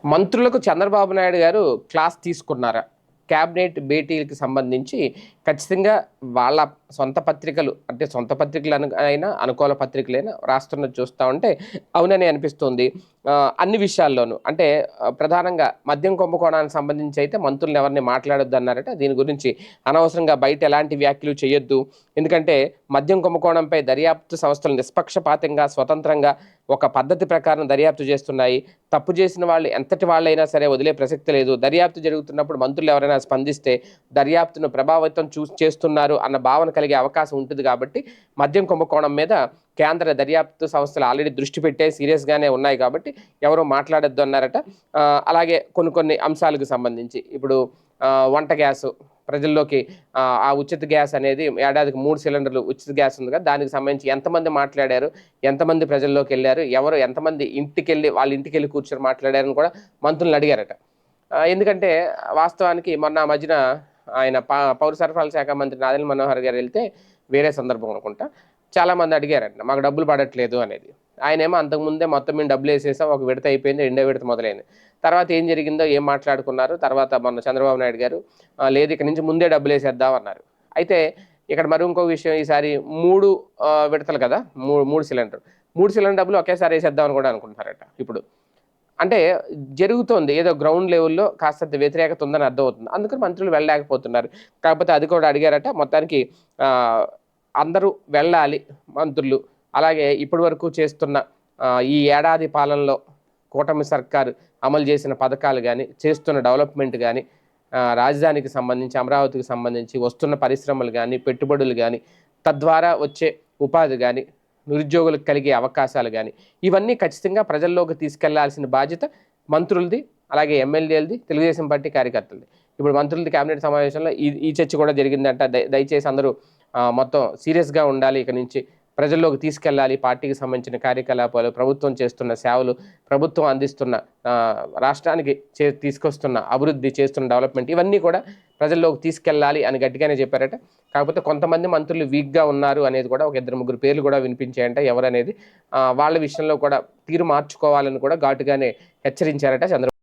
మంత్రులకు చంద్రబాబు నాయుడు గారు క్లాస్ తీసుకున్నారా? క్యాబినెట్ భేటీలకి సంబంధించి ఖచ్చితంగా వాళ్ళ సొంత పత్రికలు అంటే సొంత పత్రికలు అయినా అనుకూల పత్రికలైనా రాస్తున్నది చూస్తా ఉంటే అవునని అనిపిస్తుంది. అన్ని విషయాల్లోనూ అంటే ప్రధానంగా మద్యం కుంభకోణానికి సంబంధించి అయితే మంత్రులను ఎవరిని మాట్లాడొద్దు అన్నారట. దీని గురించి అనవసరంగా బయట ఎలాంటి వ్యాఖ్యలు చేయొద్దు. ఎందుకంటే మద్యం కుంభకోణంపై దర్యాప్తు సంస్థలు నిష్పక్షపాతంగా, స్వతంత్రంగా ఒక పద్ధతి ప్రకారం దర్యాప్తు చేస్తున్నాయి. తప్పు చేసిన వాళ్ళు ఎంతటి వాళ్ళైనా సరే వదిలే ప్రసక్తి లేదు. దర్యాప్తు జరుగుతున్నప్పుడు మంత్రులు ఎవరైనా స్పందిస్తే దర్యాప్తును ప్రభావితం చేస్తున్నారు అన్న భావన కలిగే అవకాశం ఉంటుంది కాబట్టి మద్యం కుంభకోణం మీద కేంద్ర దర్యాప్తు సంస్థలు ఆల్రెడీ దృష్టి పెట్టే సీరియస్గానే ఉన్నాయి కాబట్టి ఎవరు మాట్లాడొద్దు అన్నారట. అలాగే కొన్ని అంశాలకు సంబంధించి ఇప్పుడు వంట గ్యాసు ప్రజల్లోకి ఆ ఉచిత గ్యాస్ అనేది ఏడాదికి 3 సిలిండర్లు ఉచిత గ్యాస్ ఉంది కదా, దానికి సంబంధించి ఎంతమంది మాట్లాడారు, ఎంతమంది ప్రజల్లోకి వెళ్ళారు, ఎవరు ఎంతమంది వాళ్ళ ఇంటికి వెళ్ళి కూర్చొని మాట్లాడారని కూడా మంత్రులను అడిగారట. ఎందుకంటే వాస్తవానికి మొన్న మధ్యన ఆయన పౌర సరఫరాల శాఖ మంత్రి నాదెండ్ల మనోహర్ గారు వెళ్తే వేరే సందర్భం అనుకుంటా చాలామంది అడిగారంట మాకు డబ్బులు పడట్లేదు అనేది. ఆయనేమో అంతకుముందే మొత్తం మేము డబ్బులు వేసేసాం, ఒక విడత అయిపోయింది, రెండో విడత మొదలైంది. తర్వాత ఏం జరిగిందో ఏం మాట్లాడుకున్నారు, తర్వాత మొన్న చంద్రబాబు నాయుడు గారు లేదు ఇక్కడి నుంచి ముందే డబ్బులు వేసేద్దాం అన్నారు. అయితే ఇక్కడ మరి ఇంకో విషయం, ఈసారి 3 విడతలు కదా, 3 సిలిండర్ డబ్బులు ఒకేసారి వేసేద్దామని కూడా అనుకుంటున్నారట. ఇప్పుడు అంటే జరుగుతోంది ఏదో గ్రౌండ్ లెవెల్‌లో కాస్తంత వ్యతిరేకత ఉందని అర్థమవుతుంది. అందుకని మంత్రులు వెళ్ళలేకపోతున్నారు. కాకపోతే అది కూడా అడిగారట. మొత్తానికి అందరూ వెళ్ళాలి మంత్రులు. అలాగే ఇప్పటివరకు చేస్తున్న ఈ ఏడాది పాలనలో కూటమి సర్కారు అమలు చేసిన పథకాలు గానీ, చేస్తున్న డెవలప్‌మెంట్ గానీ, రాజధానికి సంబంధించి, అమరావతికి సంబంధించి వస్తున్న పరిశ్రమలు గానీ, పెట్టుబడులు గానీ, తద్వారా వచ్చే ఉపాధి గానీ, నిరుద్యోగులకు కలిగే అవకాశాలు గానీ, ఇవన్నీ ఖచ్చితంగా ప్రజల్లోకి తీసుకెళ్లాల్సిన బాధ్యత మంత్రులది, అలాగే ఎమ్మెల్యేలది, తెలుగుదేశం పార్టీ కార్యకర్తలది. ఇప్పుడు మంత్రులది కేబినెట్ సమావేశంలో ఈ చర్చ కూడా జరిగిందంట. దయచేసి అందరూ మొత్తం సీరియస్‌గా ఉండాలి. ఇక నుంచి ప్రజల్లోకి తీసుకెళ్ళాలి. పార్టీకి సంబంధించిన కార్యకలాపాలు, ప్రభుత్వం చేస్తున్న సేవలు, ప్రభుత్వం అందిస్తున్న రాష్ట్రానికి తీసుకొస్తున్న అభివృద్ధి, చేస్తున్న డెవలప్‌మెంట్ ఇవన్నీ కూడా ప్రజల్లోకి తీసుకెళ్ళాలి అని గట్టిగానే చెప్పారట. కాకపోతే కొంతమంది మంత్రులు వీక్‌గా ఉన్నారు అనేది కూడా ఒక 2, 3 పేర్లు కూడా వినిపించాయంట. ఎవరనేది వాళ్ళ విషయంలో కూడా తీరు మార్చుకోవాలని కూడా ఘాటుగానే హెచ్చరించారట చంద్రబాబు.